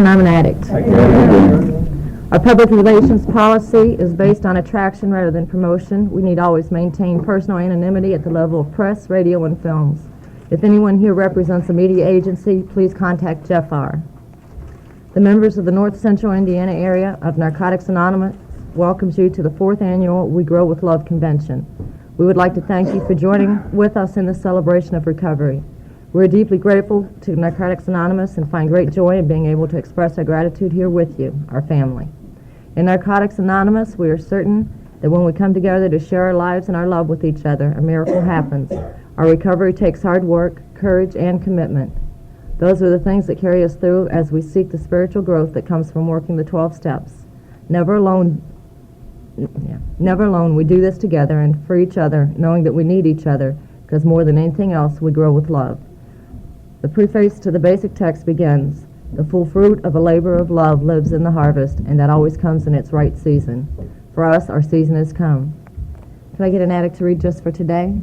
and I'm an addict. Our public relations policy is based on attraction rather than promotion. We need to always maintain personal anonymity at the level of press, radio, and films. If anyone here represents a media agency, please contact Jeff R. The members of the North Central Indiana area of Narcotics Anonymous welcomes you to the 4th annual We Grow with Love convention. We would like to thank you for joining with us in this celebration of recovery. We're deeply grateful to Narcotics Anonymous and find great joy in being able to express our gratitude here with you, our family. In Narcotics Anonymous, we are certain that when we come together to share our lives and our love with each other, a miracle happens. Our recovery takes hard work, courage, and commitment. Those are the things that carry us through as we seek the spiritual growth that comes from working the 12 steps. Never alone, we do this together and for each other, knowing that we need each other, because more than anything else, we grow with love. The preface to the basic text begins, "The full fruit of a labor of love lives in the harvest, and that always comes in its right season." For us, our season has come. Can I get an addict to read just for today?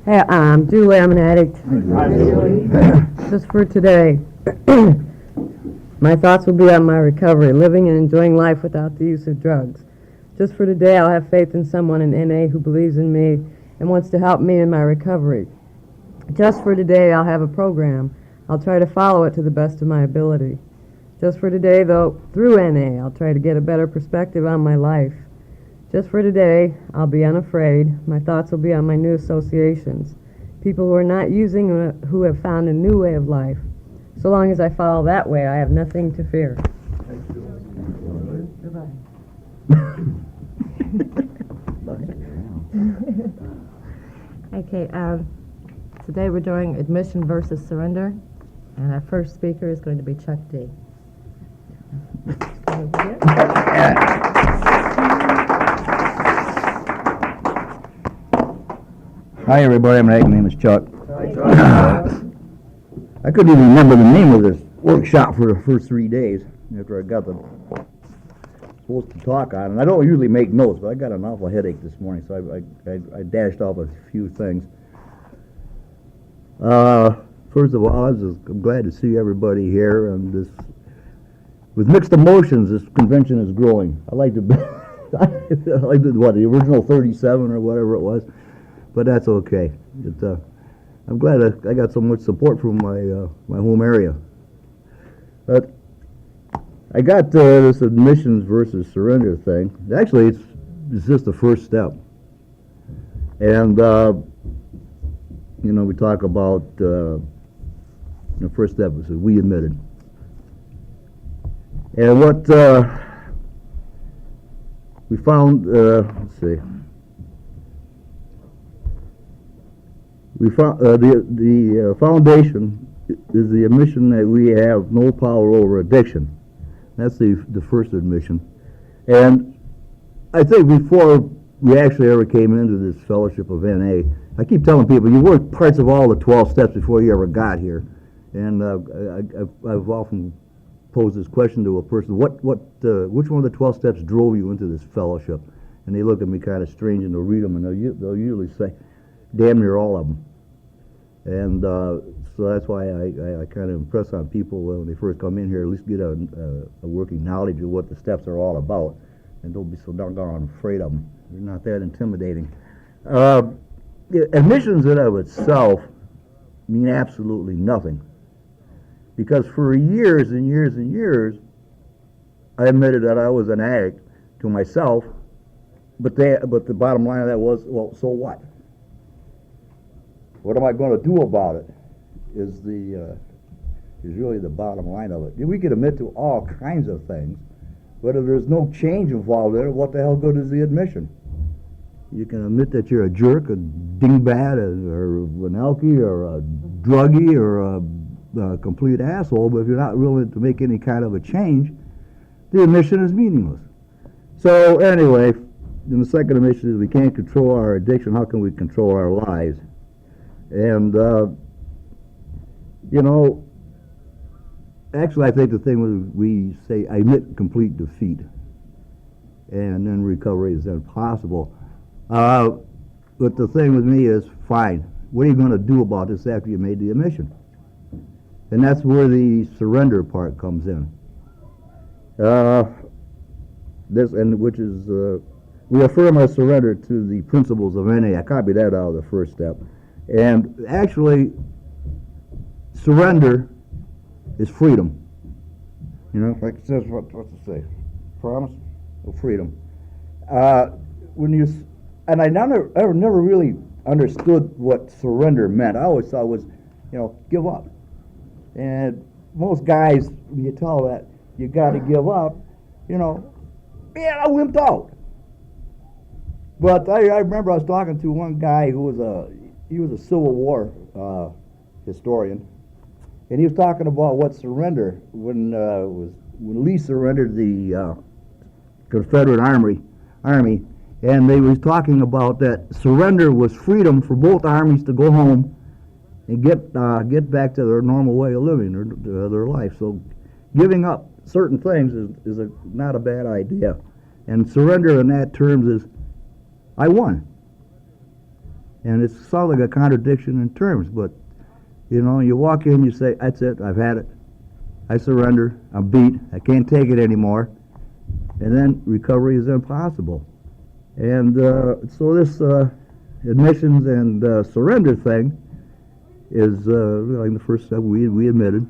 Hey, I'm Julie. I'm an addict. Hi, Julie. Just for today. My thoughts will be on my recovery, living and enjoying life without the use of drugs. Just for today, I'll have faith in someone in NA who believes in me and wants to help me in my recovery. Just for today, I'll have a program. I'll try to follow it to the best of my ability. Just for today, though, through NA, I'll try to get a better perspective on my life. Just for today, I'll be unafraid. My thoughts will be on my new associations, people who are not using, who have found a new way of life. So long as I follow that way, I have nothing to fear. Okay, today we're doing admission versus surrender, and our first speaker is going to be Chuck D. Hi, everybody. My name is Chuck. I couldn't even remember the name of this workshop for the first 3 days after I got the supposed to talk on. And I don't usually make notes, but I got an awful headache this morning, so I dashed off a few things. First of all, I'm glad to see everybody here, and this with mixed emotions. This convention is growing. I like to, the original 37 or whatever it was, but that's okay. I'm glad I got so much support from my home area. But I got this admissions versus surrender thing. Actually, it's just the first step. And we talk about the first step is we admitted. And what we found, let's see. We found the foundation is the admission that we have no power over addiction. That's the first admission. And I think before we actually ever came into this fellowship of NA, I keep telling people you worked parts of all the 12 steps before you ever got here. And I've often posed this question to a person: which one of the 12 steps drove you into this fellowship? And they look at me kind of strange, and they'll read them, and they'll usually say, damn near all of them. And so that's why I kind of impress on people when they first come in here, at least get a working knowledge of what the steps are all about, and don't be so doggone afraid of them. They're not that intimidating. Admissions in and of itself mean absolutely nothing, because for years and years and years, I admitted that I was an addict to myself, but the bottom line of that was, well, so what? What am I going to do about it? Is really the bottom line of it. We can admit to all kinds of things, but if there's no change involved in it, what the hell good is the admission? You can admit that you're a jerk, a dingbat, or an alkie, or a druggie, or a complete asshole, but if you're not willing to make any kind of a change, the admission is meaningless. So anyway, in the second admission is we can't control our addiction. How can we control our lives? And actually, I think the thing was we say, I admit complete defeat. and then recovery is impossible. But the thing with me is, fine, what are you going to do about this after you made the admission? And that's where the surrender part comes in. Which is, we affirm our surrender to the principles of NA. I copied that out of the first step. And actually, surrender is freedom. You know, like it says, what's it say? Promise of freedom. And I never really understood what surrender meant. I always thought it was, give up. And most guys, when you tell that you got to give up, man, I wimped out. But I remember I was talking to one guy who was a Civil War historian, and he was talking about what surrender when Lee surrendered the Confederate Army, and they was talking about that surrender was freedom for both armies to go home and get back to their normal way of living, their life. So giving up certain things is not a bad idea. And surrender in that terms is, I won. And it sounds like a contradiction in terms, but you walk in, you say, that's it, I've had it. I surrender, I'm beat, I can't take it anymore. And then recovery is impossible. And so this admissions and surrender thing is like the first step we admitted.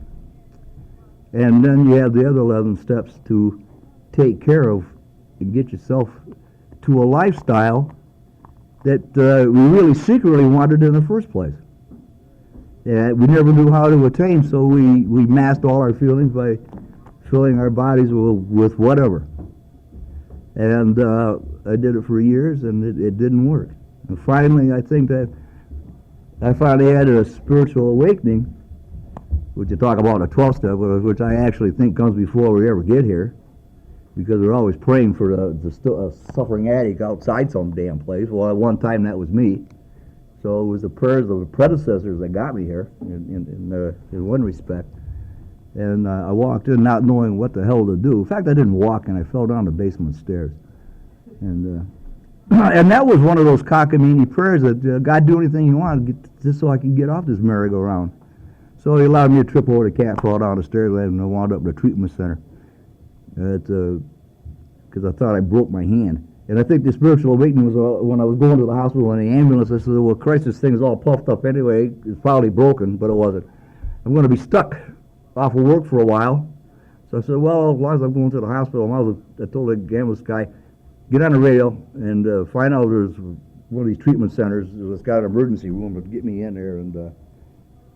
And then you have the other 11 steps to take care of and get yourself to a lifestyle that we really secretly wanted in the first place. And we never knew how to attain, so we masked all our feelings by filling our bodies with whatever. And I did it for years, and it didn't work. And finally, I think that I finally had a spiritual awakening, which you talk about a 12-step, which I actually think comes before we ever get here, because we're always praying for a suffering addict outside some damn place. Well, at one time that was me. So it was the prayers of the predecessors that got me here, in one respect. And I walked in not knowing what the hell to do. In fact, I didn't walk, and I fell down the basement stairs. And and that was one of those cockamamie prayers that God, do anything you want, just so I can get off this merry-go-round. So he allowed me to trip over the cat, fall down the stairs, and I wound up in the treatment center. Because I thought I broke my hand. And I think the spiritual awakening was when I was going to the hospital in the ambulance. I said, well, Christ, this thing is all puffed up anyway. It's probably broken, but it wasn't. I'm going to be stuck off of work for a while. So I said, well, as long as I'm going to the hospital, I told the ambulance guy, get on the radio and find out there's one of these treatment centers that's got an emergency room to get me in there and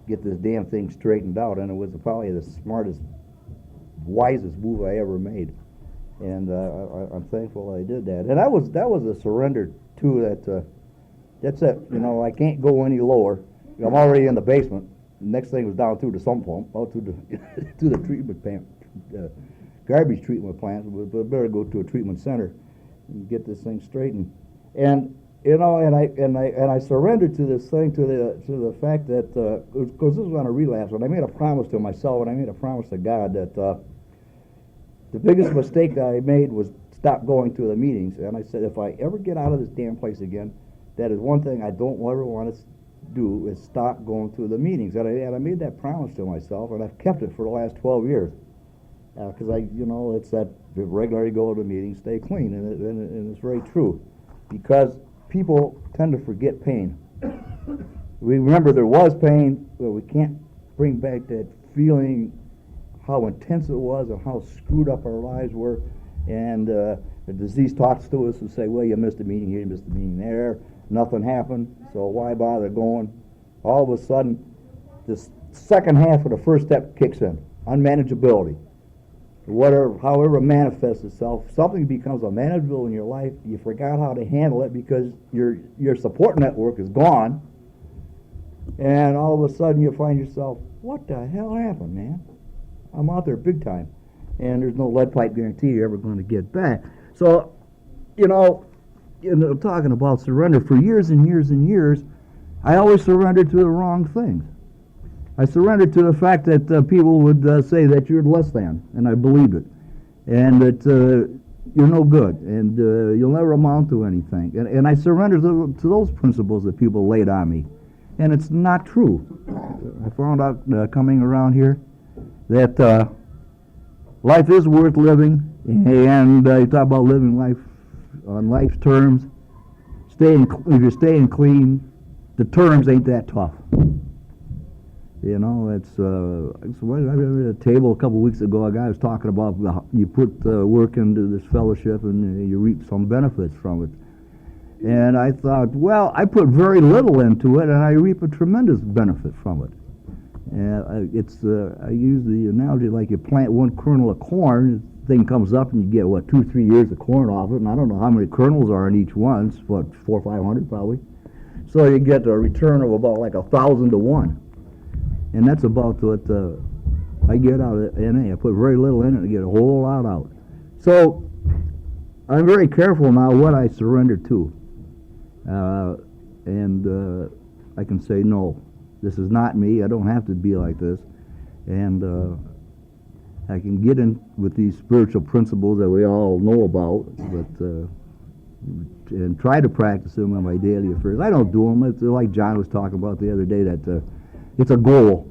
get this damn thing straightened out. And it was probably the smartest, wisest move I ever made. And I'm thankful I did that. And that was a surrender too. That's it. I can't go any lower. I'm already in the basement. The next thing was down through the sump pump, out to the treatment plant, garbage treatment plant. But better go to a treatment center and get this thing straightened. And I surrendered to this thing, to the fact that because this was on a relapse, and I made a promise to myself, and I made a promise to God that the biggest mistake that I made was stop going to the meetings. And I said, if I ever get out of this damn place again, that is one thing I don't ever want to do, is stop going to the meetings. And I made that promise to myself, and I've kept it for the last 12 years. Because it's that regularly go to the meetings, stay clean, and it's very true. Because people tend to forget pain. We remember there was pain, but we can't bring back that feeling, how intense it was and how screwed up our lives were. And the disease talks to us and say, well, you missed a meeting here, you missed a meeting there, nothing happened, so why bother going? All of a sudden, this second half of the first step kicks in, unmanageability. However it manifests itself, something becomes unmanageable in your life, you forgot how to handle it because your support network is gone, and all of a sudden you find yourself, what the hell happened, man? I'm out there big time, and there's no lead pipe guarantee you're ever going to get back. So, talking about surrender, for years and years and years, I always surrendered to the wrong things. I surrendered to the fact that people would say that you're less than, and I believed it. And that you're no good, and you'll never amount to anything. And I surrendered to those principles that people laid on me. And it's not true. I found out coming around here that life is worth living, and you talk about living life on life's terms. If you're staying clean, the terms ain't that tough. You know, I read a table a couple of weeks ago. A guy was talking about you put work into this fellowship and you reap some benefits from it. And I thought, well, I put very little into it and I reap a tremendous benefit from it. And I use the analogy like you plant one kernel of corn, the thing comes up and you get, 2 or 3 years of corn off it, and I don't know how many kernels are in each one. It's 400 or 500 probably. So you get a return of about like 1,000 to 1. And that's about what I get out of NA. I put very little in it and get a whole lot out. So I'm very careful now what I surrender to. And I can say, no, this is not me. I don't have to be like this. And I can get in with these spiritual principles that we all know about, but and try to practice them in my daily affairs. I don't do them. It's like John was talking about the other day, that it's a goal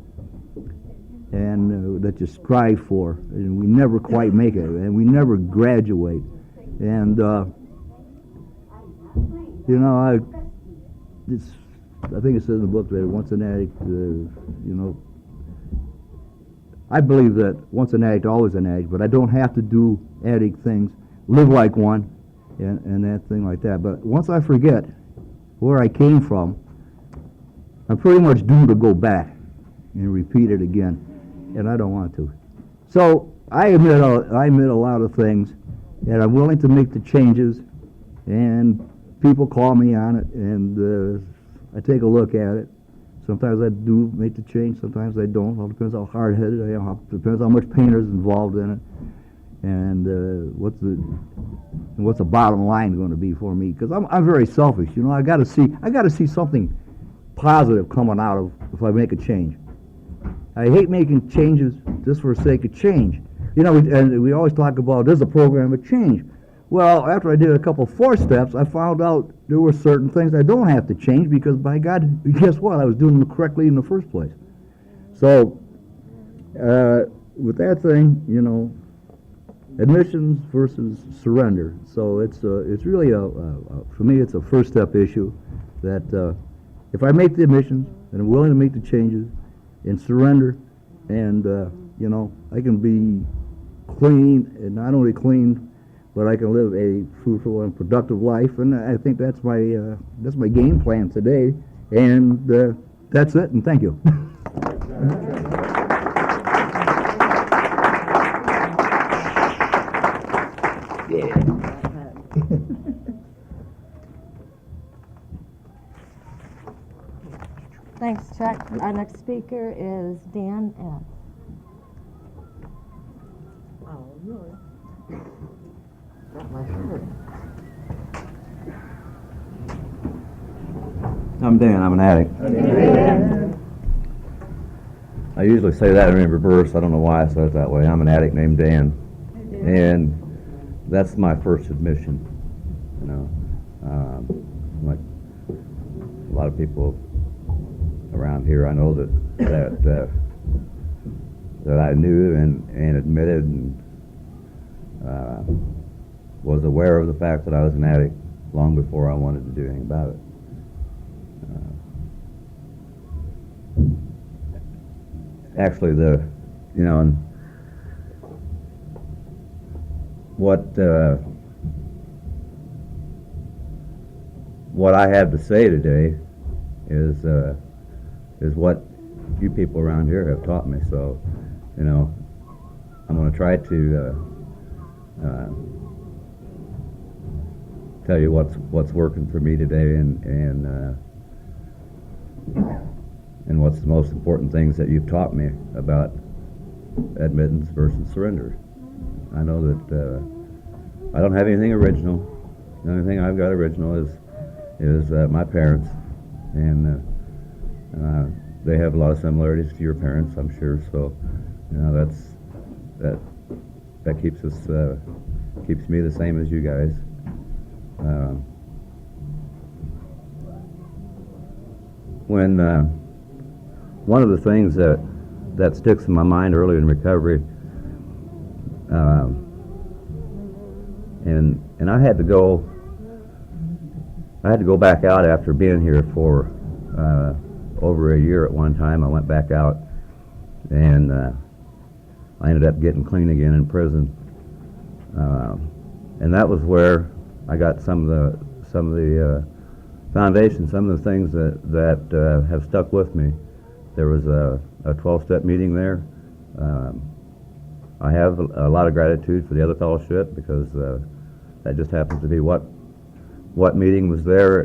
and that you strive for, and we never quite make it, and we never graduate. And you know, I think it says in the book that once an addict, you know, I believe that once an addict, always an addict, but I don't have to do addict things, live like one, and that thing like that. But once I forget where I came from, I'm pretty much doomed to go back and repeat it again, and I don't want to. So I admit a lot of things, and I'm willing to make the changes, and people call me on it, and I take a look at it. Sometimes I do make the change, sometimes I don't. It all depends how hard-headed I am, depends how much pain is involved in it, and what's the bottom line going to be for me? Because I'm very selfish, you know. I got to see something positive coming out of if I make a change. I hate making changes just for the sake of change. You know, and we always talk about there's a program of change. Well, after I did a couple 4 steps, I found out there were certain things I don't have to change because, by God, guess what? I was doing them correctly in the first place. So, with that thing, you know, admissions versus surrender. So it's really for me, it's a first step issue that if I make the admissions and I'm willing to make the changes and surrender, and you know, I can be clean, and not only clean, but I can live a fruitful and productive life, and I think that's my game plan today, and that's it, and thank you. Thanks, Chuck. Our next speaker is Dan F. Oh, really? Got my shirt. I'm Dan, I'm an addict. I usually say that in reverse. I don't know why I said it that way. I'm an addict named Dan. And that's my first admission. You know, like a lot of people around here, I know that I knew and admitted and was aware of the fact that I was an addict long before I wanted to do anything about it. Actually, and what I have to say today is what you people around here have taught me. So, you know, I'm going to try to tell you what's working for me today, and what's the most important things that you've taught me about admittance versus surrender. I know that I don't have anything original. The only thing I've got original is my parents, and they have a lot of similarities to your parents, I'm sure. So, you know, that keeps us keeps me the same as you guys. When one of the things that sticks in my mind early in recovery, and I had to go back out after being here for over a year at one time. I went back out, and I ended up getting clean again in prison, and that was where I got some of the foundation, some of the things that have stuck with me. There was a 12-step meeting there. I have a lot of gratitude for the other fellowship because that just happens to be what meeting was there.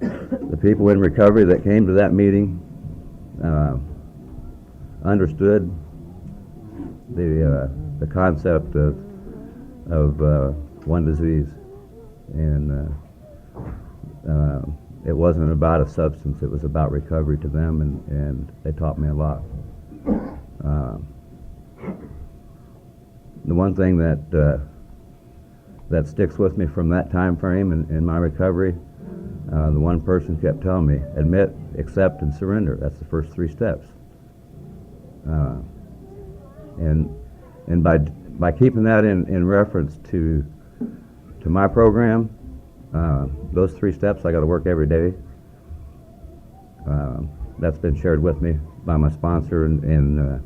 The people in recovery that came to that meeting understood the concept of one disease, and it wasn't about a substance. It was about recovery to them, and they taught me a lot. The one thing that sticks with me from that time frame in my recovery, the one person kept telling me, admit, accept, and surrender. That's the first 3 steps. And by keeping that in reference to my program, those 3 steps I got to work every day. That's been shared with me by my sponsor and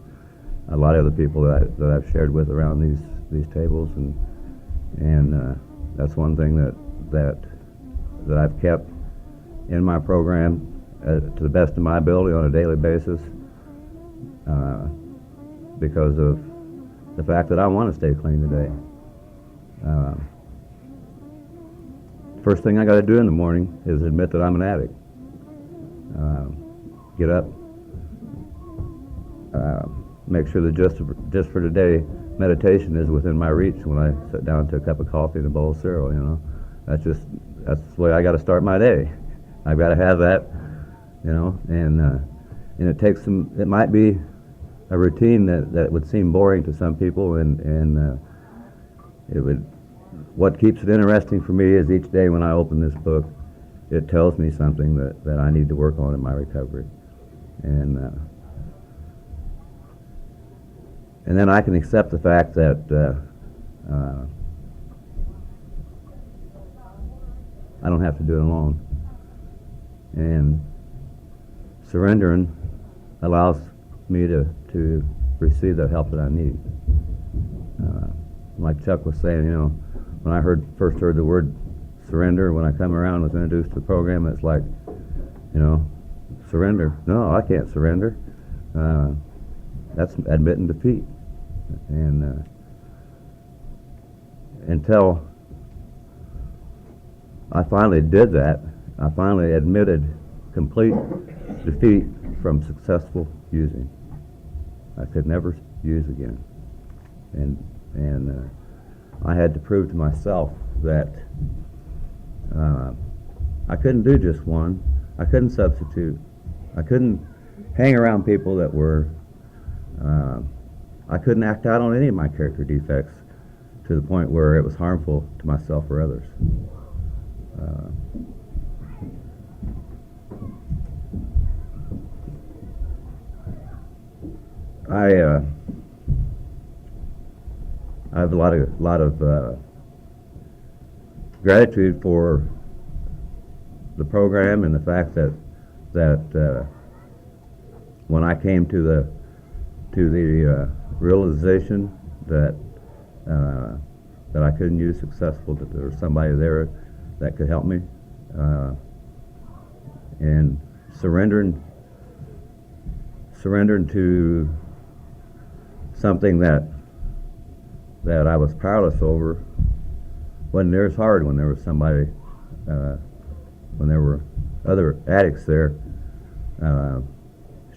a lot of other people that I've shared with around these tables, and that's one thing that I've kept in my program to the best of my ability on a daily basis, because of the fact that I want to stay clean today. First thing I got to do in the morning is admit that I'm an addict. Get up, make sure that just for today, meditation is within my reach when I sit down to a cup of coffee and a bowl of cereal. You know, that's the way I got to start my day. I've got to have that, you know, and it takes some. It might be a routine that would seem boring to some people, and it would. What keeps it interesting for me is each day when I open this book, it tells me something that I need to work on in my recovery, and then I can accept the fact that I don't have to do it alone, and surrendering allows me to receive the help that I need. Like Chuck was saying, you know, when I first heard the word surrender, when I come around and was introduced to the program, it's like, you know, surrender. No, I can't surrender. That's admitting defeat. And until I finally did that, I finally admitted complete defeat from successful using. I could never use again. And I had to prove to myself that I couldn't do just one. I couldn't substitute. I couldn't hang around people that were, I couldn't act out on any of my character defects to the point where it was harmful to myself or others. I have a lot of gratitude for the program and the fact that when I came to the realization that I couldn't use successful, that there was somebody there that could help me, and surrendering to something that I was powerless over wasn't near as hard when there was somebody, when there were other addicts there,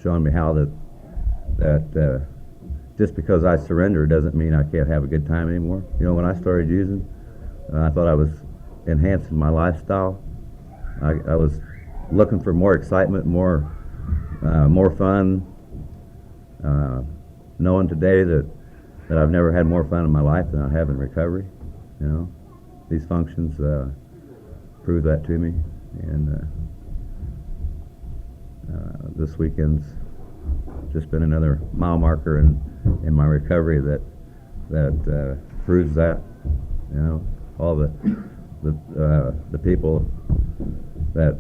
showing me how that just because I surrender doesn't mean I can't have a good time anymore. You know, when I started using, I thought I was enhancing my lifestyle. I was looking for more excitement, more fun, knowing today that I've never had more fun in my life than I have in recovery. You know, these functions prove that to me, and this weekend's just been another mile marker in my recovery that proves that. You know, all the people that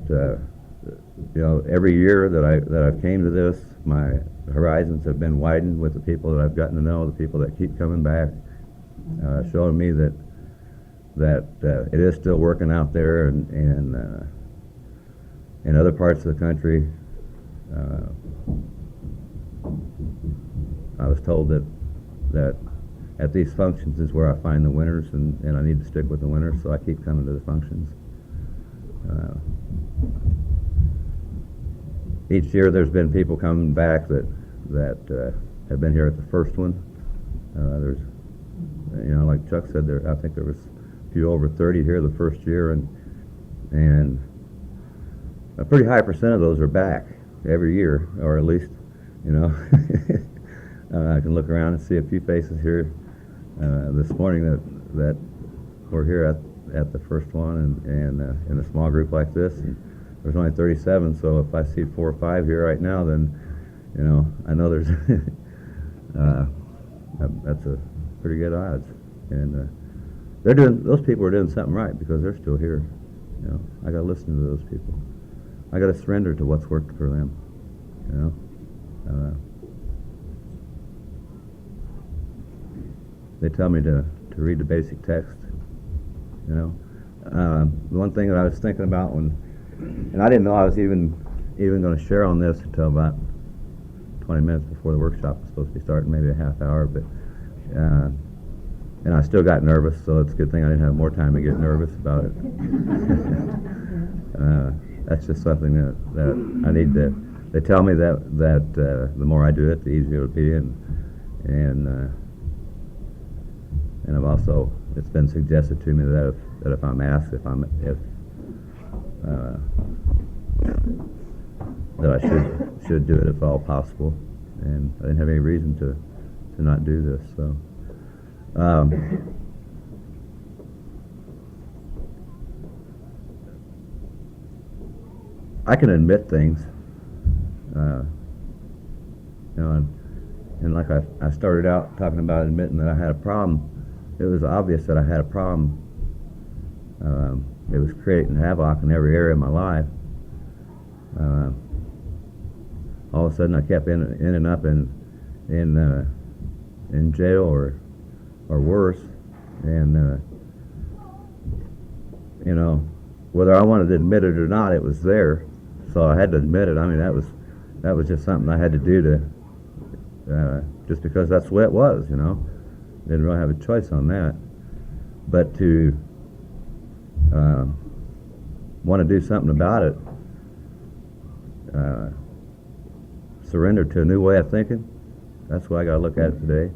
you know, every year that I've came to this, my horizons have been widened with the people that I've gotten to know, the people that keep coming back, showing me that it is still working out there, and in other parts of the country. I was told that at these functions is where I find the winners, and I need to stick with the winners, so I keep coming to the functions. Each year there's been people coming back that have been here at the first one. There's, you know, like Chuck said, I think there was a few over 30 here the first year, and a pretty high percent of those are back every year, or at least, you know, I can look around and see a few faces here this morning that were here at the first one, and in a small group like this. And there's only 37, so if I see 4 or 5 here right now, then, you know, I know there's that's a pretty good odds, and those people are doing something right because they're still here. You know, I got to listen to those people. I got to surrender to what's worked for them. You know, they tell me to read the basic text. You know, the one thing that I was thinking about and I didn't know I was even going to share on this until about 20 minutes before the workshop was supposed to be starting, maybe a half hour, but and I still got nervous, so it's a good thing I didn't have more time to get nervous about it. That's just something that I need to. They tell me that the more I do it, the easier it'll be, and I've also, it's been suggested to me that if I'm asked that I should do it if all possible, and I didn't have any reason to not do this. So I can admit things, you know, and like I started out talking about admitting that I had a problem. It was obvious that I had a problem. It was creating havoc in every area of my life. All of a sudden, I kept ending up in jail or worse, and you know, whether I wanted to admit it or not, it was there. So I had to admit it. I mean, that was just something I had to do to just because that's the way it was. You know, didn't really have a choice on that, but to want to do something about it, surrender to a new way of thinking. That's what I got to look at it today.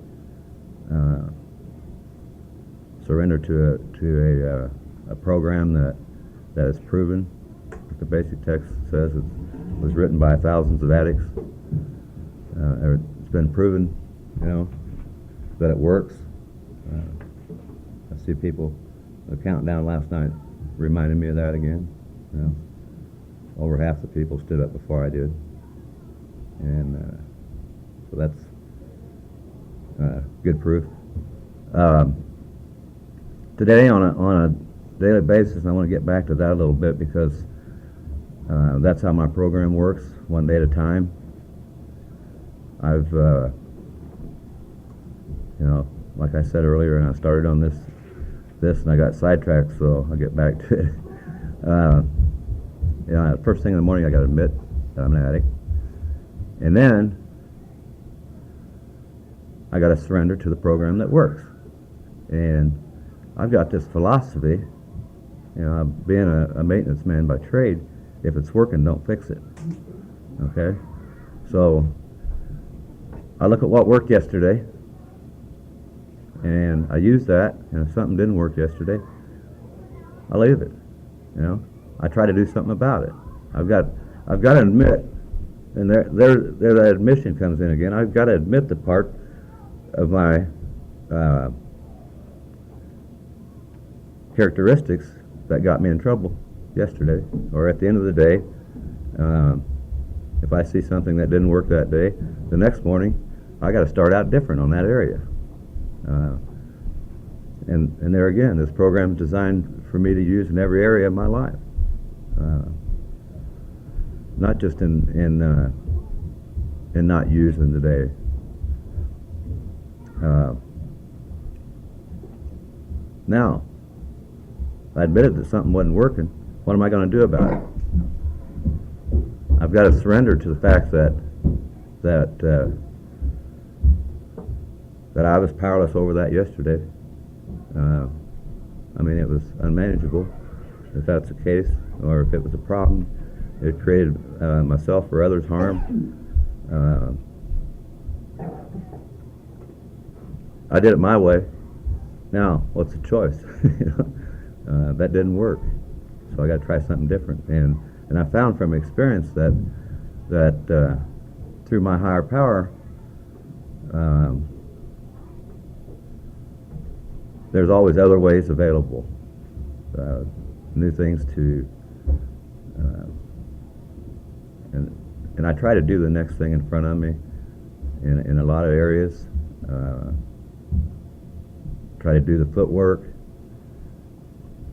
Surrender to a program that is proven. The basic text says it was written by thousands of addicts. It's been proven, you know, that it works. I see people, the countdown last night reminded me of that again. You know, over half the people stood up before I did, and so that's good proof. Today, on a daily basis, and I want to get back to that a little bit because that's how my program works, one day at a time. I've, you know, like I said earlier, and I started on this, and I got sidetracked, so I'll get back to it. You know, first thing in the morning, I got to admit that I'm an addict, and then I got to surrender to the program that works. And I've got this philosophy, you know, being a maintenance man by trade, if it's working, don't fix it. Okay? So I look at what worked yesterday, and I use that, and if something didn't work yesterday, I leave it. You know? I try to do something about it. I've got to admit, and there that admission comes in again. I've got to admit the part of my characteristics that got me in trouble yesterday, or at the end of the day. If I see something that didn't work that day, the next morning I got to start out different on that area. And there again, this program is designed for me to use in every area of my life, not just in not using today. Now, I admitted that something wasn't working. What am I going to do about it? I've got to surrender to the fact that I was powerless over that yesterday. I mean, it was unmanageable, if that's the case, or if it was a problem. It created myself or others harm. I did it my way. Now, what's the choice? That didn't work, so I got to try something different. And I found from experience that through my higher power, there's always other ways available, new things to, and I try to do the next thing in front of me in a lot of areas. Try to do the footwork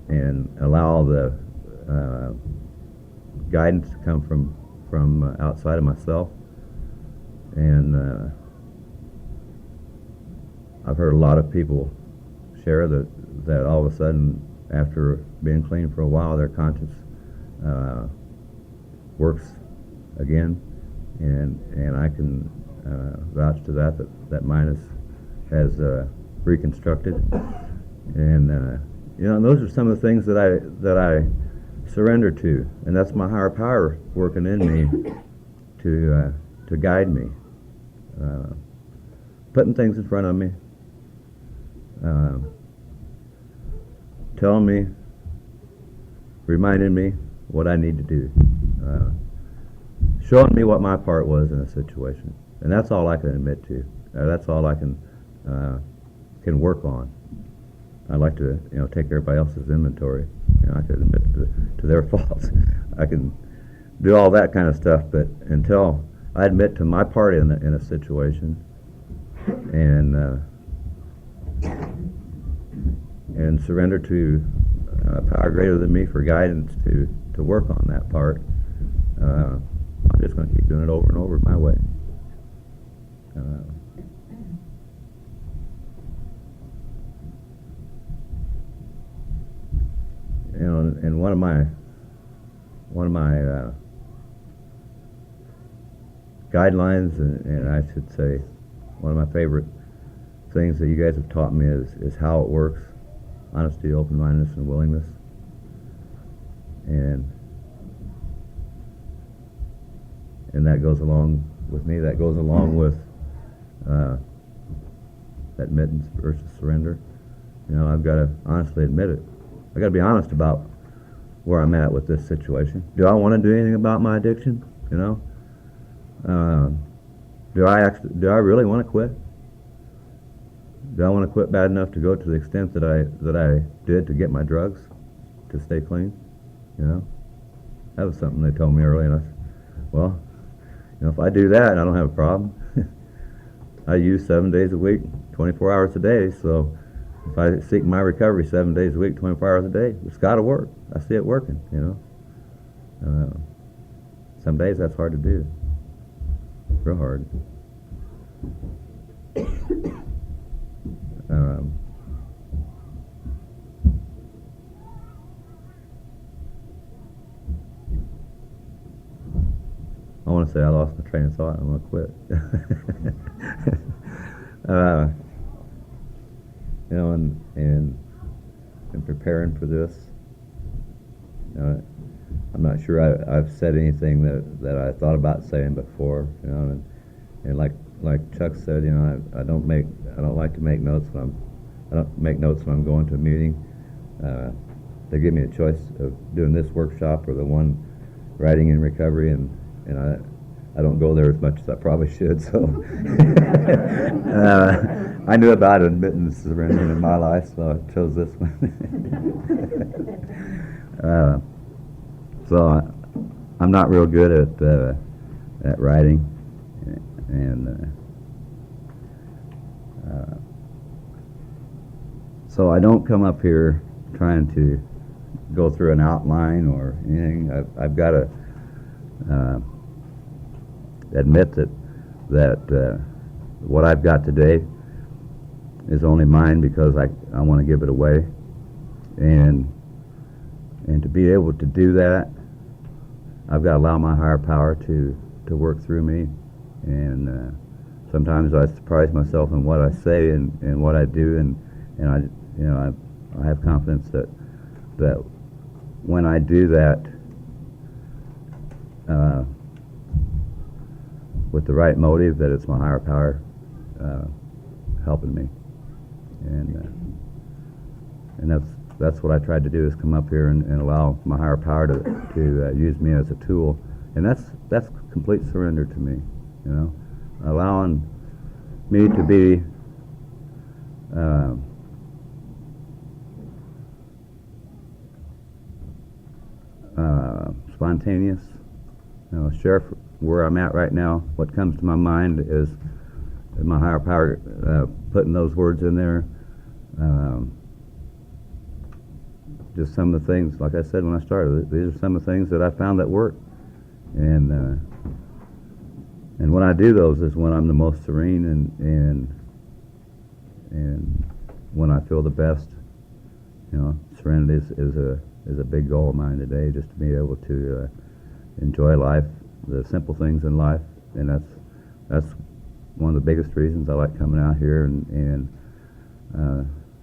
and allow the guidance to come from outside of myself. And I've heard a lot of people share that all of a sudden, after being clean for a while, their conscience works again, and I can vouch to that mine has reconstructed, and and those are some of the things that I surrender to, and that's my higher power working in me to guide me, putting things in front of me, telling me, reminding me what I need to do, showing me what my part was in a situation, and that's all I can admit to. That's all I can work on. I like to take everybody else's inventory. I can admit to their faults. I can do all that kind of stuff, but until I admit to my part in a situation, and surrender to a power greater than me for guidance to work on that part, I'm just going to keep doing it over and over my way. And one of my guidelines, and I should say one of my favorite things that you guys have taught me is how it works: honesty, open-mindedness, and willingness. And that goes along with me. That goes along with admittance versus surrender. I've got to honestly admit it. I've got to be honest about where I'm at with this situation. Do I want to do anything about my addiction? Do I really want to quit? Do I want to quit bad enough to go to the extent that I did to get my drugs to stay clean? That was something they told me early, and I said, well, if I do that, I don't have a problem. I use 7 days a week, 24 hours a day, so if I seek my recovery 7 days a week, 24 hours a day, it's got to work. I see it working, Some days that's hard to do. Real hard. I want to say I lost my train of thought. I'm going to quit. And preparing for this, I'm not sure I've said anything that I thought about saying before, and like Chuck said, I don't like to make notes when I'm going to a meeting. They give me a choice of doing this workshop or the one writing in recovery, and I don't go there as much as I probably should, so. I knew about admittance surrendering in my life, so I chose this one. So I'm not real good at writing, and so I don't come up here trying to go through an outline or anything. I've got to admit that what I've got today is only mine because I want to give it away, and to be able to do that, I've got to allow my higher power to work through me, and sometimes I surprise myself in what I say and what I do, and I have confidence that when I do that with the right motive, that it's my higher power helping me, and that's what I tried to do, is come up here and allow my higher power to use me as a tool, and that's complete surrender to me, allowing me to be spontaneous, share where I'm at right now. What comes to my mind is my higher power putting those words in there. Just some of the things, like I said when I started, these are some of the things that I found that work, and when I do those is when I'm the most serene and when I feel the best. Serenity is a big goal of mine today, just to be able to enjoy life, the simple things in life, and that's one of the biggest reasons I like coming out here and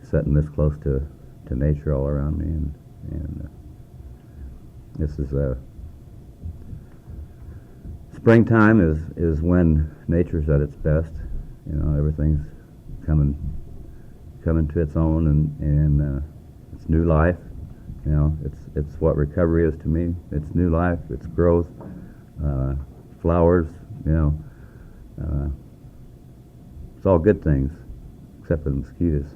sitting this close to nature all around me, and this is springtime is when nature's at its best. Everything's coming to its own, and it's new life. It's what recovery is to me. It's new life. It's growth, flowers. It's all good things, except for the mosquitoes.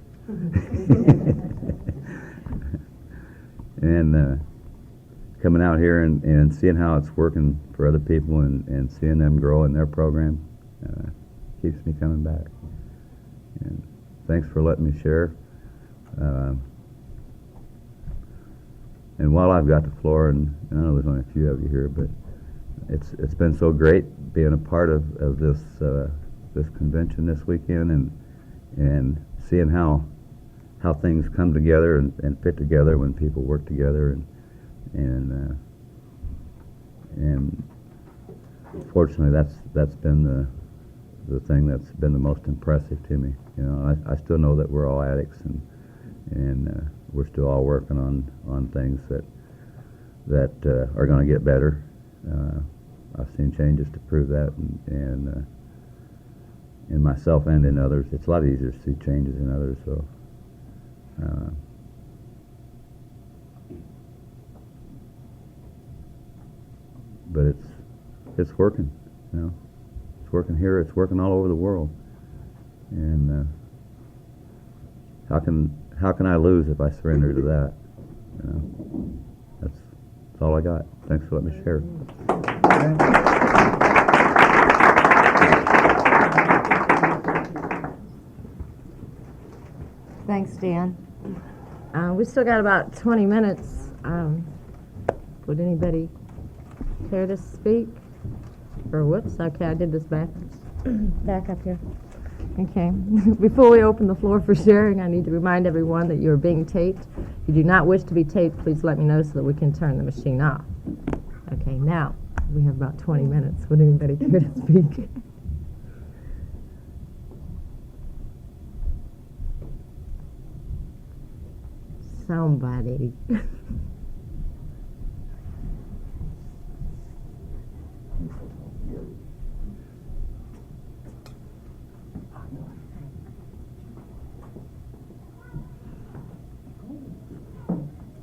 And coming out here and seeing how it's working for other people and seeing them grow in their program keeps me coming back. And thanks for letting me share. And while I've got the floor, and I know there's only a few of you here, but it's been so great being a part of this this convention this weekend, and seeing how things come together and fit together when people work together, and fortunately that's been the thing that's been the most impressive to me. I still know that we're all addicts, and we're still all working on things that are going to get better. I've seen changes to prove that, and in myself and in others. It's a lot easier to see changes in others, so but it's working. It's working here. It's working all over the world. And how can I lose if I surrender to that? That's all I got. Thanks for letting me share. Thanks, Dan. We still got about 20 minutes. Would anybody care to speak? Or whoops, okay, I did this backwards. Back up here. Okay. Before we open the floor for sharing, I need to remind everyone that you are being taped. If you do not wish to be taped, please let me know so that we can turn the machine off. Okay, now we have about 20 minutes. Would anybody care to speak? Somebody.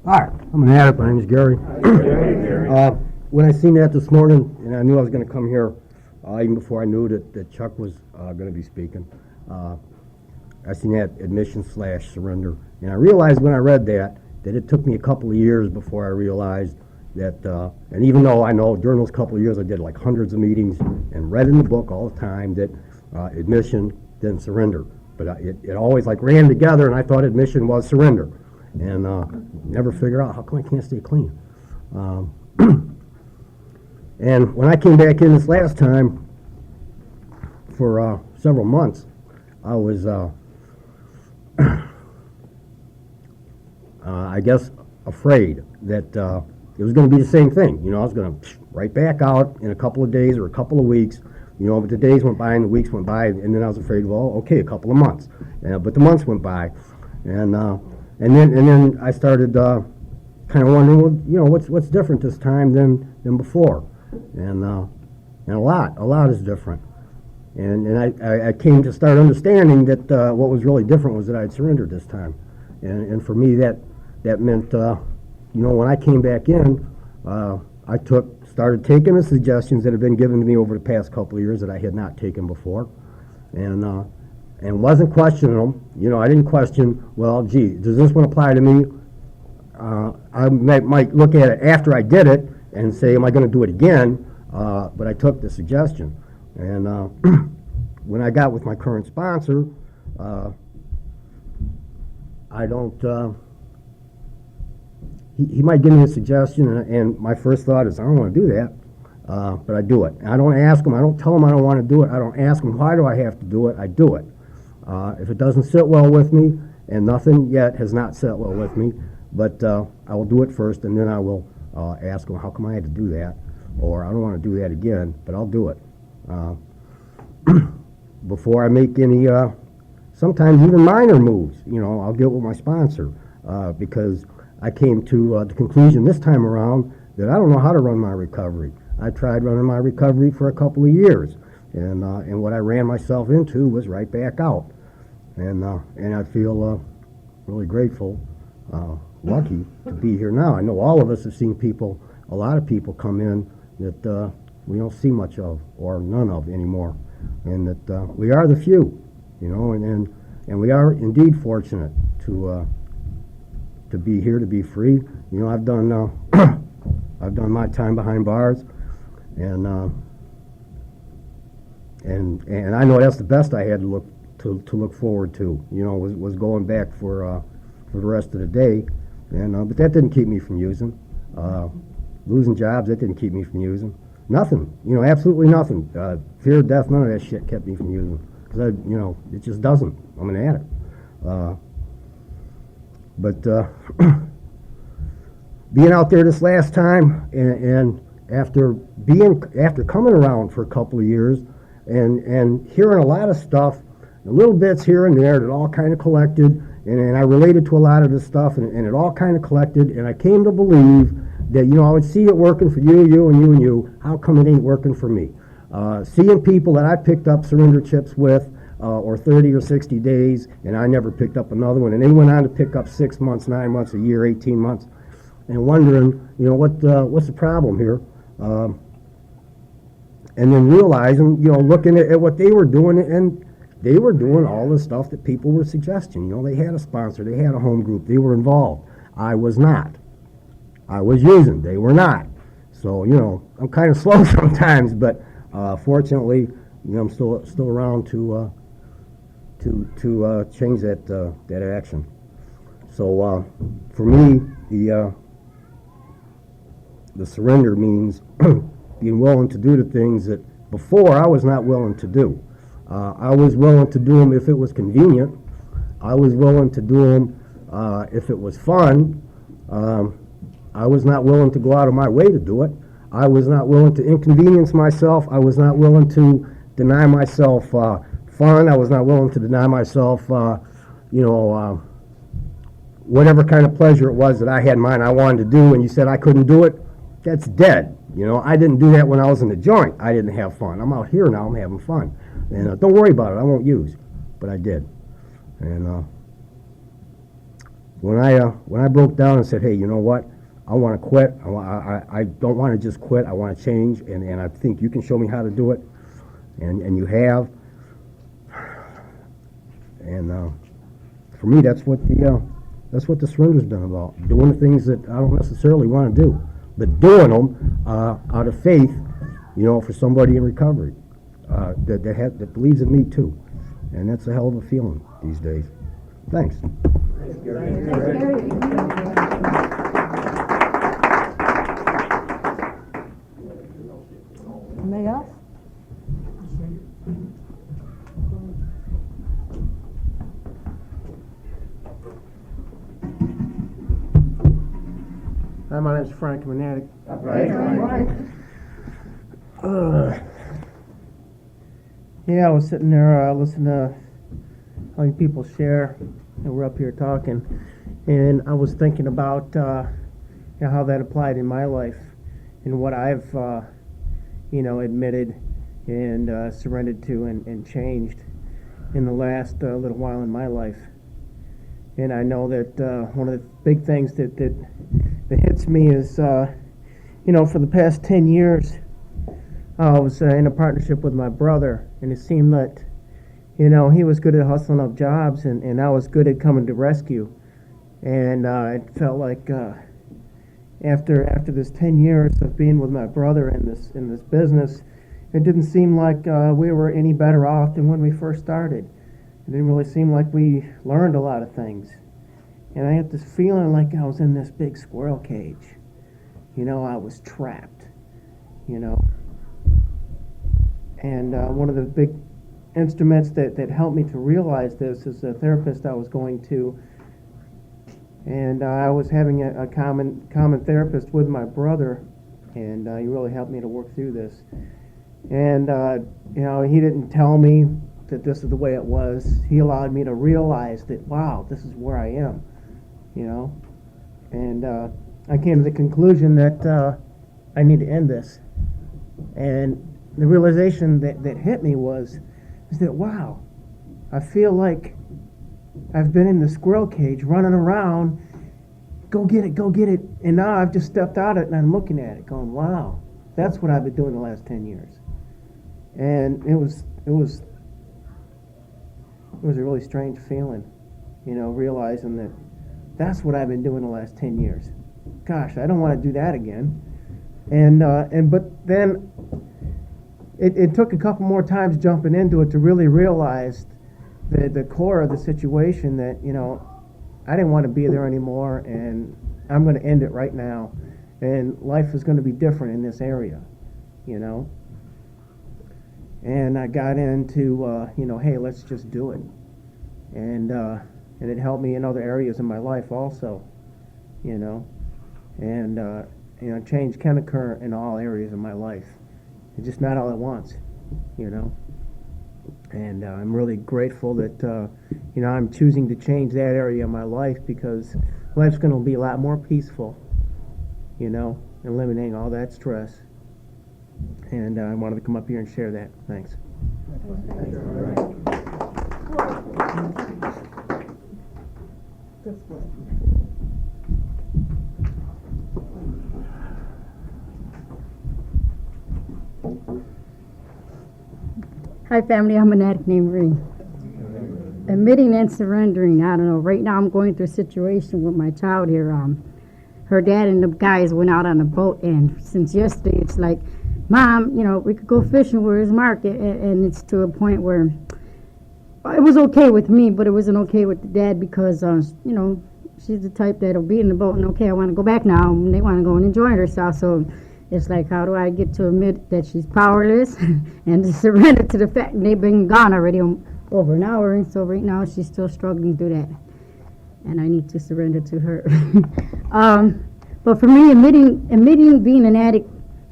Hi, I'm an addict. My name is Gary. When I seen that this morning, and I knew I was going to come here, even before I knew that Chuck was going to be speaking. I seen that admission/surrender, and I realized when I read that it took me a couple of years before I realized that, and even though I know during those couple of years I did like hundreds of meetings and read in the book all the time that admission, then surrender. But it always like ran together, and I thought admission was surrender. And never figured out how come I can't stay clean. And when I came back in this last time for several months, I was, I guess, afraid that it was going to be the same thing. You know, I was going to right back out in a couple of days or a couple of weeks. You know, but the days went by and the weeks went by, and then I was afraid, well, okay, a couple of months. But the months went by, and then I started kind of wondering, well, you know, what's different this time than before, and a lot is different, and I came to start understanding that what was really different was that I had surrendered this time, and for me that meant, you know, when I came back in, I started taking the suggestions that had been given to me over the past couple of years that I had not taken before, and wasn't questioning them. You know, I didn't question, well, gee, does this one apply to me? I might look at it after I did it and say, am I going to do it again? But I took the suggestion. And when I got with my current sponsor, I don't, he might give me a suggestion, and my first thought is, I don't want to do that, but I do it. And I don't ask him, I don't tell him I don't want to do it, I don't ask him, why do I have to do it? I do it. If it doesn't sit well with me, and nothing yet has not sat well with me, but I will do it first, and then I will ask him, how come I had to do that? Or I don't want to do that again, but I'll do it. Before I make any, sometimes even minor moves, you know, I'll get with my sponsor, because I came to the conclusion this time around that I don't know how to run my recovery. I tried running my recovery for a couple of years, and what I ran myself into was right back out. And I feel really grateful, lucky to be here now. I know all of us have seen people, a lot of people come in that we don't see much of or none of anymore, and that we are the few, you know, and we are indeed fortunate to be here, to be free. You know, I've done I've done my time behind bars, and I know that's the best I had to look forward to. You know, was going back for the rest of the day, and but that didn't keep me from using. Losing jobs, that didn't keep me from using. Nothing, you know, absolutely nothing. Fear of death, none of that shit kept me from using, because you know, it just doesn't. I'm an addict. But being out there this last time, and after coming around for a couple of years, and hearing a lot of stuff, little bits here and there that all kind of collected, and I related to a lot of this stuff, and it all kind of collected, and I came to believe that, you know, I would see it working for you, and you. How come it ain't working for me? Seeing people that I picked up surrender chips with, or 30 or 60 days, and I never picked up another one, and they went on to pick up 6 months, 9 months, a year, 18 months, and wondering, you know, what's the problem here? And then realizing, you know, looking at what they were doing, and they were doing all the stuff that people were suggesting. You know, they had a sponsor, they had a home group, they were involved. I was not. I was using, they were not. So, you know, I'm kind of slow sometimes, but fortunately, you know, I'm still around to change that action. So for me, the surrender means being willing to do the things that before I was not willing to do. I was willing to do them if it was convenient. I was willing to do them if it was fun. I was not willing to go out of my way to do it. I was not willing to inconvenience myself. I was not willing to deny myself fun. I was not willing to deny myself, you know, whatever kind of pleasure it was that I had in mind I wanted to do, and you said I couldn't do it, that's dead. You know, I didn't do that when I was in the joint. I didn't have fun. I'm out here now, I'm having fun. And don't worry about it, I won't use. But I did. And when I broke down and said, hey, you know what, I want to quit. I don't want to just quit. I want to change, and I think you can show me how to do it. and you have. And for me, that's what the surrender's been about. Doing the things that I don't necessarily want to do, but doing them out of faith, for somebody in recovery that believes in me too. And that's a hell of a feeling these days. Thanks. Anybody else? Hi, my name's Frank. I'm an addict. Yeah, I was sitting there listening to how you people share, and we're up here talking, and I was thinking about how that applied in my life and what I've admitted and surrendered to and changed in the last little while in my life. And I know that one of the big things that hits me is, for the past 10 years, I was in a partnership with my brother, and it seemed that, he was good at hustling up jobs, and I was good at coming to rescue. And it felt like after this 10 years of being with my brother in this business, it didn't seem like we were any better off than when we first started. It didn't really seem like we learned a lot of things. And I had this feeling like I was in this big squirrel cage. I was trapped, And one of the big instruments that helped me to realize this is a therapist I was going to. And I was having a common therapist with my brother, and he really helped me to work through this. And, he didn't tell me that this is the way it was. He allowed me to realize that, wow, this is where I am, And I came to the conclusion that I need to end this. And the realization that hit me is that, wow, I feel like I've been in the squirrel cage running around, go get it. And now I've just stepped out of it and I'm looking at it going, wow, that's what I've been doing the last 10 years. And it was a really strange feeling, realizing that that's what I've been doing the last 10 years. Gosh, I don't want to do that again. But then it took a couple more times jumping into it to really realize the core of the situation, that, I didn't want to be there anymore, and I'm going to end it right now. And life is going to be different in this area, And I got into, hey, let's just do it. And it helped me in other areas in my life also, And, change can occur in all areas of my life. It's just not all at once, And I'm really grateful that, I'm choosing to change that area of my life, because life's going to be a lot more peaceful, eliminating all that stress. And I wanted to come up here and share that. Thanks. Hi, family. I'm an addict named Marie. Admitting and surrendering. I don't know. Right now, I'm going through a situation with my child here. Her dad and the guys went out on a boat, and since yesterday, it's like, Mom, we could go fishing. Where's Mark? And it's to a point where it was okay with me, but it wasn't okay with the dad, because, she's the type that'll be in the boat and, okay, I want to go back now. And they want to go and enjoy herself. So it's like, how do I get to admit that she's powerless and to surrender to the fact they've been gone already over an hour, and so right now she's still struggling through that, and I need to surrender to her. But for me, admitting being an addict,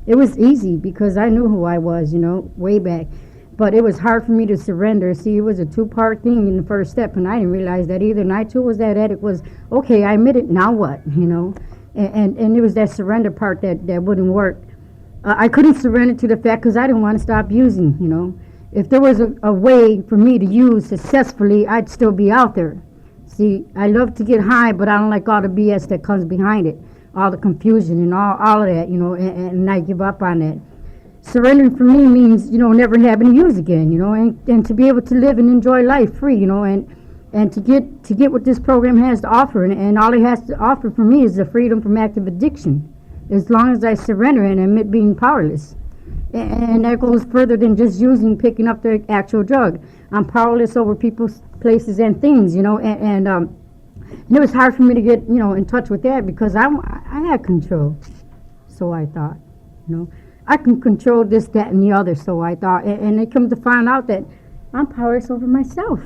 it was easy because I knew who I was, way back. But it was hard for me to surrender. See, it was a two-part thing in the first step, and I didn't realize that either. And I too was that addict. Was okay. I admit it. Now what? And it was that surrender part that wouldn't work. I couldn't surrender to the fact because I didn't want to stop using. If there was a way for me to use successfully, I'd still be out there. See, I love to get high, but I don't like all the BS that comes behind it, all the confusion and all of that, and I give up on that. surrendering for me means, never having to use again, and to be able to live and enjoy life free, and to get what this program has to offer, and all it has to offer for me is the freedom from active addiction, as long as I surrender and admit being powerless. And that goes further than just picking up the actual drug. I'm powerless over people, places, and things, and it was hard for me to get, in touch with that because I had control. So I thought, I can control this, that, and the other, so I thought. And they come to find out that I'm powerless over myself.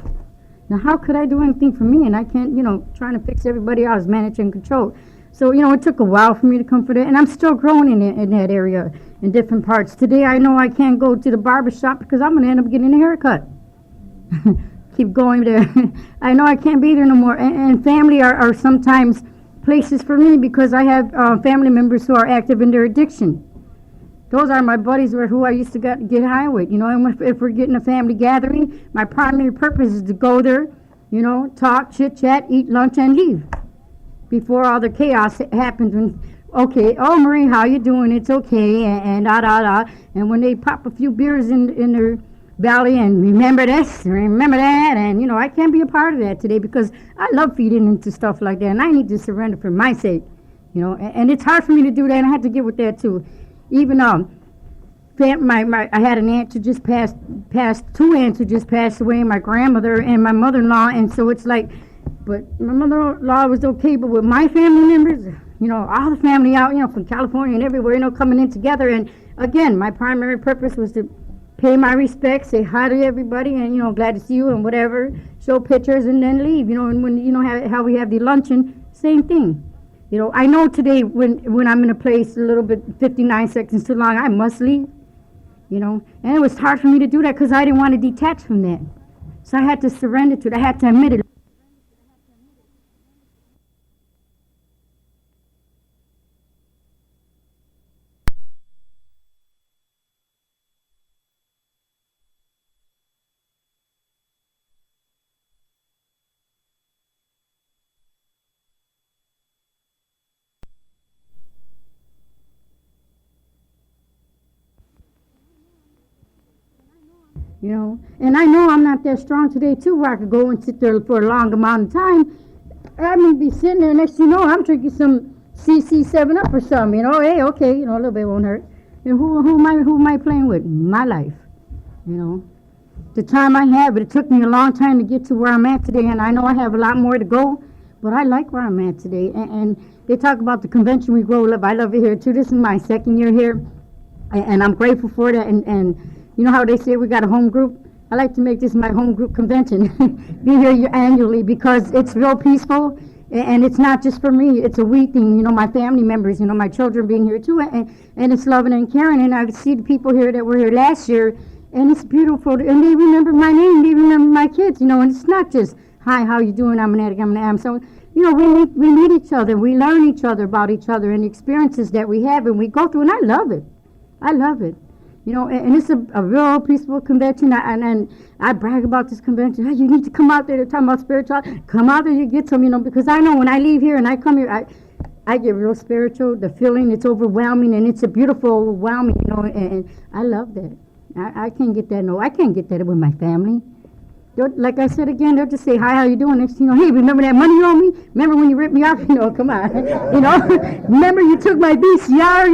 Now, how could I do anything for me? And I can't, trying to fix everybody else, manage and control. So, it took a while for me to come for that. And I'm still growing in that area, in different parts. Today, I know I can't go to the barber shop because I'm going to end up getting a haircut. Keep going there. I know I can't be there no more. And family are sometimes places for me because I have family members who are active in their addiction. Those are my buddies who I used to get high with, and if we're getting a family gathering, my primary purpose is to go there, talk, chit-chat, eat lunch, and leave before all the chaos happens. Okay, oh, Marie, how you doing? It's okay, and da-da-da. And when they pop a few beers in their valley and remember this, remember that, and, I can't be a part of that today because I love feeding into stuff like that, and I need to surrender for my sake, and it's hard for me to do that, and I had to get with that, too. Even I had an aunt who just passed, two aunts who just passed away, my grandmother and my mother-in-law, and so it's like, but my mother-in-law was okay, but with my family members, all the family out, from California and everywhere, coming in together, and again, my primary purpose was to pay my respects, say hi to everybody, and, glad to see you, and whatever, show pictures, and then leave, and when, how we have the luncheon, same thing. I know today when I'm in a place a little bit 59 seconds too long, I must leave, and it was hard for me to do that because I didn't want to detach from that. So I had to surrender to it. I had to admit it. And I know I'm not that strong today too, where I could go and sit there for a long amount of time. I may be sitting there, next thing you know, I'm drinking some CC 7-Up or something, hey, okay, a little bit won't hurt. And who am I playing with? My life, The time I have, but it took me a long time to get to where I'm at today, and I know I have a lot more to go, but I like where I'm at today. And they talk about the convention we grow up. I love it here too. This is my second year here, and I'm grateful for that. And you know how they say we got a home group? I like to make this my home group convention. Be here annually because it's real peaceful, and it's not just for me. It's a we thing. My family members, my children being here too, and it's loving and caring. And I see the people here that were here last year, and it's beautiful. And they remember my name. They remember my kids. And it's not just hi, how you doing? I'm an addict. I'm an am. So we meet each other. We learn each other about each other and the experiences that we have, and we go through. And I love it. I love it. And it's a real peaceful convention, and I brag about this convention. Hey, you need to come out there. They're talking about spirituality. Come out there, you get some, because I know when I leave here and I come here, I get real spiritual. The feeling, it's overwhelming, and it's a beautiful overwhelming, and I love that. I can't get that, I can't get that with my family. Like I said again, they'll just say, hi, how you doing? Next thing you know, hey, remember that money you owe me? Remember when you ripped me off? Come on. Remember you took my VCR,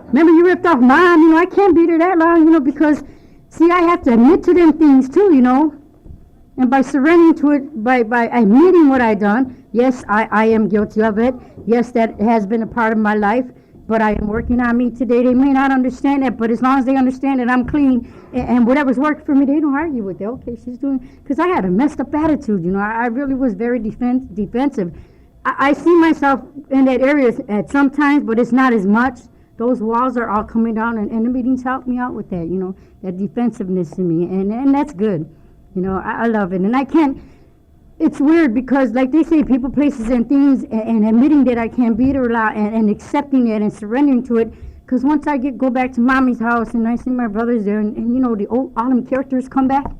Remember you ripped off Mom, I can't be there that long, because, see, I have to admit to them things too, and by surrendering to it, by admitting what I done, yes, I am guilty of it, yes, that has been a part of my life, but I am working on me today. They may not understand that, but as long as they understand that I'm clean, and whatever's worked for me, they don't argue with it. Okay, she's doing, because I had a messed up attitude, I really was very defensive. I see myself in that area at some times, but it's not as much. Those walls are all coming down, and the meetings help me out with that, that defensiveness in me, and that's good. I love it. And I can't, it's weird because, like they say, people, places, and things, and admitting that I can't be there a lot, and accepting it and surrendering to it, because once I go back to Mommy's house, and I see my brothers there, and the all them characters come back,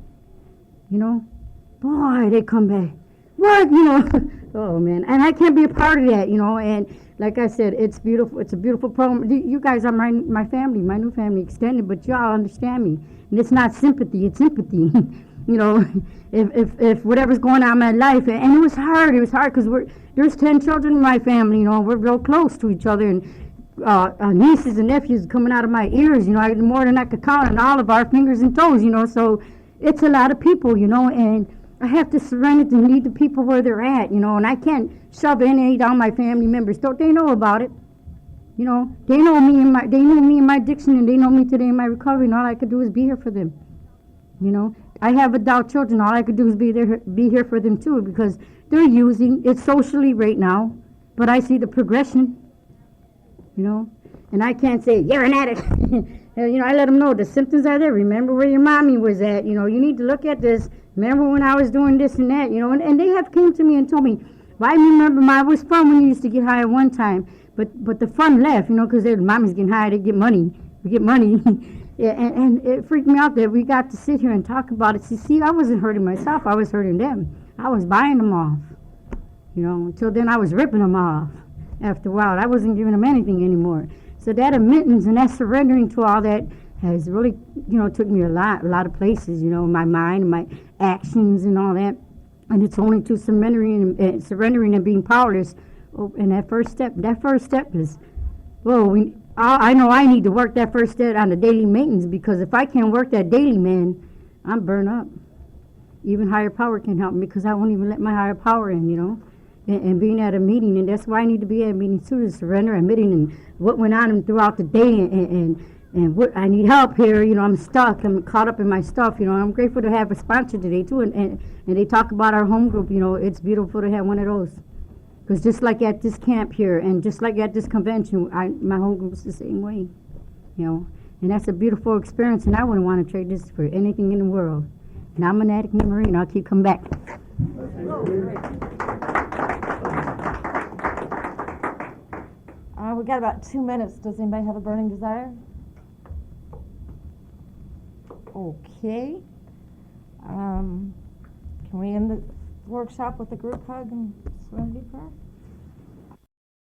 boy, they come back. what, you know? Oh, man, and I can't be a part of that, you know, and like I said, it's beautiful, it's a beautiful program. You guys are my family, my new family extended, but y'all understand me, and it's not sympathy, it's empathy. You know, if whatever's going on in my life, and it was hard because there's 10 children in my family, you know, we're real close to each other, and nieces and nephews coming out of my ears, you know, more than I could count on all of our fingers and toes, you know, so it's a lot of people, you know, and I have to surrender to meet the people where they're at, you know, and I can't shove any down my family members. Don't they know about it? You know, they know me and my addiction, and they know me today in my recovery, and all I could do is be here for them. You know, I have adult children. All I could do is be here for them too, because they're using it socially right now. But I see the progression. You know, and I can't say you're an addict. You know, I let them know the symptoms are there. Remember where your mommy was at. You know, you need to look at this. Remember when I was doing this and that. You know, and they have came to me and told me, well, I remember it was fun when you used to get high at one time, but the fun left. You know, because mommy's getting high, they get money. We get money. Yeah, and it freaked me out that we got to sit here and talk about it. See, I wasn't hurting myself. I was hurting them. I was buying them off. You know, until then I was ripping them off. After a while, I wasn't giving them anything anymore. So that admittance and that surrendering to all that has really, you know, took me a lot of places, you know, my mind and my actions and all that. And it's only to surrendering and being powerless. Oh, and that first step is, well, I know I need to work that first step on the daily maintenance, because if I can't work that daily, man, I'm burnt up. Even higher power can help me, because I won't even let my higher power in, you know. And being at a meeting, and that's why I need to be at meetings too, to surrender, admitting and what went on throughout the day, and what I need help here. You know, I'm stuck. I'm caught up in my stuff. You know, I'm grateful to have a sponsor today too, and they talk about our home group. You know, it's beautiful to have one of those. Because just like at this camp here, and just like at this convention, my home group's the same way. You know, and that's a beautiful experience, and I wouldn't want to trade this for anything in the world. And I'm an addict named Marie, and I'll keep coming back. We got about 2 minutes. Does anybody have a burning desire? Okay. Can we end the workshop with a group hug and serenity prayer?